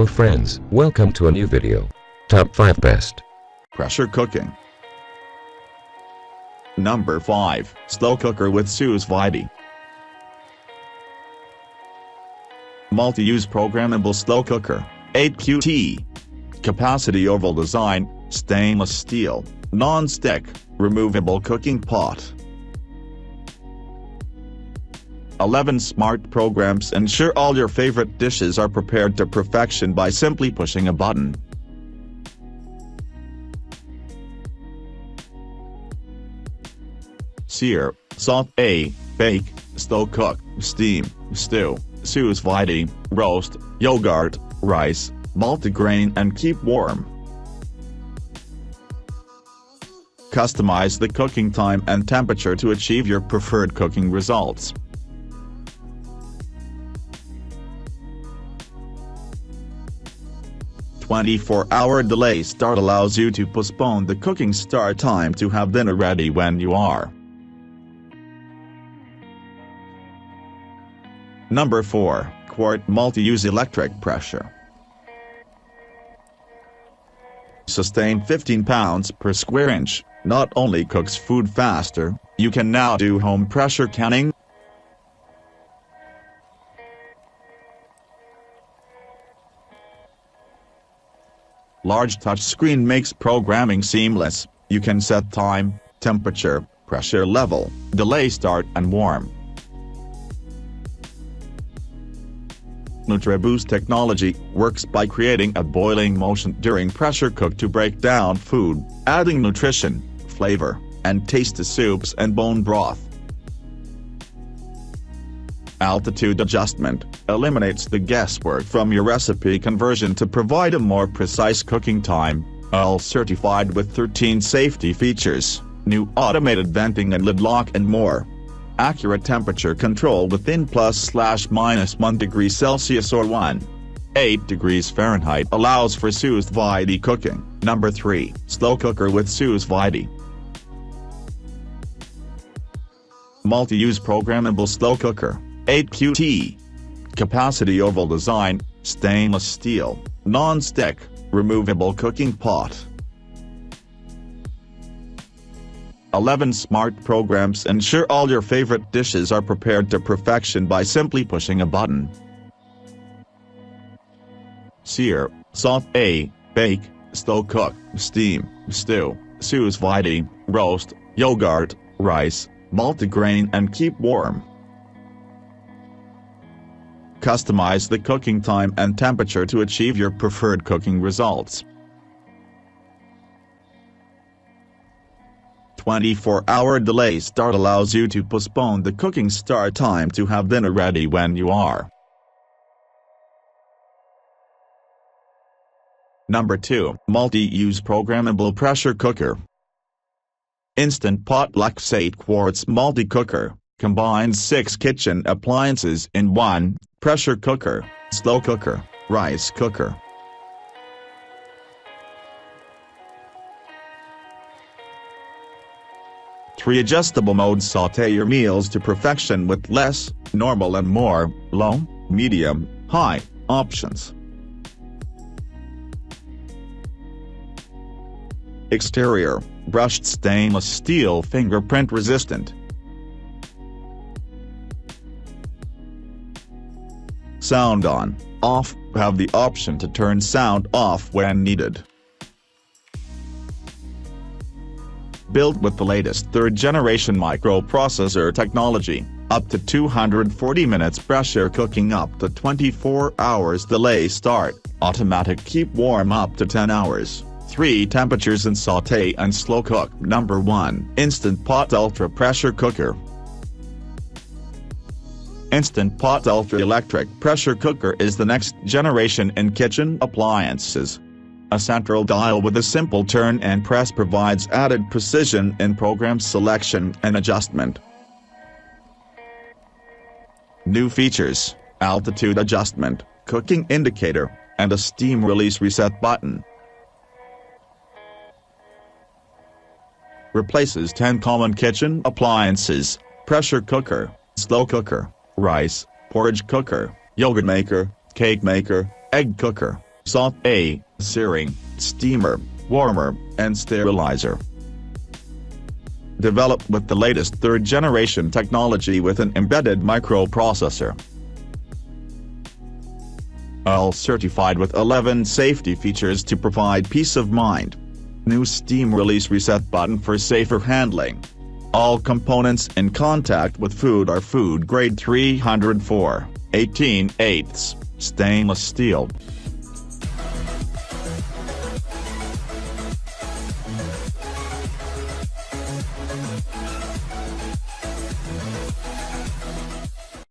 Hello friends, welcome to a new video. Top 5 Best Pressure Cooking. Number 5, Slow Cooker with Sous Vide. Multi-use programmable slow cooker, 8QT. Capacity oval design, stainless steel, non-stick, removable cooking pot. 11 smart programs ensure all your favorite dishes are prepared to perfection by simply pushing a button. Sear, saute, bake, slow cook, steam, stew, sous vide, roast, yogurt, rice, multigrain and keep warm. Customize the cooking time and temperature to achieve your preferred cooking results. A 24-hour delay start allows you to postpone the cooking start time to have dinner ready when you are. Number 4, Quart Multi-Use Electric Pressure. Sustain 15 pounds per square inch, not only cooks food faster, you can now do home pressure canning. Large touchscreen makes programming seamless. You can set time, temperature, pressure level, delay start and warm. NutriBoost technology works by creating a boiling motion during pressure cook to break down food, adding nutrition, flavor, and taste to soups and bone broth. Altitude adjustment eliminates the guesswork from your recipe conversion to provide a more precise cooking time, all certified with 13 safety features, new automated venting and lid lock and more. Accurate temperature control within +/- 1 degree Celsius or 1.8 degrees Fahrenheit allows for sous vide cooking. Number 3, Slow Cooker with Sous Vide. Multi-use programmable slow cooker, 8QT. Capacity oval design, stainless steel, non-stick, removable cooking pot. 11 smart programs ensure all your favorite dishes are prepared to perfection by simply pushing a button. Sear, saute, bake, slow cook, steam, stew, sous vide, roast, yogurt, rice, multigrain and keep warm. Customize the cooking time and temperature to achieve your preferred cooking results. 24-hour delay start allows you to postpone the cooking start time to have dinner ready when you are. Number 2, Multi-Use Programmable Pressure Cooker. Instant Pot Lux 8 Quarts Multi-Cooker, combines 6 kitchen appliances in one, pressure cooker, slow cooker, rice cooker. Three adjustable modes saute your meals to perfection with less, normal and more, low, medium, high, options. Exterior, brushed stainless steel fingerprint resistant. Sound on, off, have the option to turn sound off when needed. Built with the latest third-generation microprocessor technology, up to 240 minutes pressure cooking up to 24 hours delay start, automatic keep warm up to 10 hours, 3 temperatures in saute and slow cook. Number 1, Instant Pot Ultra Pressure Cooker. Instant Pot Ultra Electric Pressure Cooker is the next generation in kitchen appliances. A central dial with a simple turn and press provides added precision in program selection and adjustment. New features, altitude adjustment, cooking indicator, and a steam release reset button. Replaces 10 common kitchen appliances, pressure cooker, slow cooker, rice, porridge cooker, yogurt maker, cake maker, egg cooker, sauté, searing, steamer, warmer, and sterilizer. Developed with the latest third-generation technology with an embedded microprocessor. All certified with 11 safety features to provide peace of mind. New steam release reset button for safer handling. All components in contact with food are food grade 304, 18/8 stainless steel.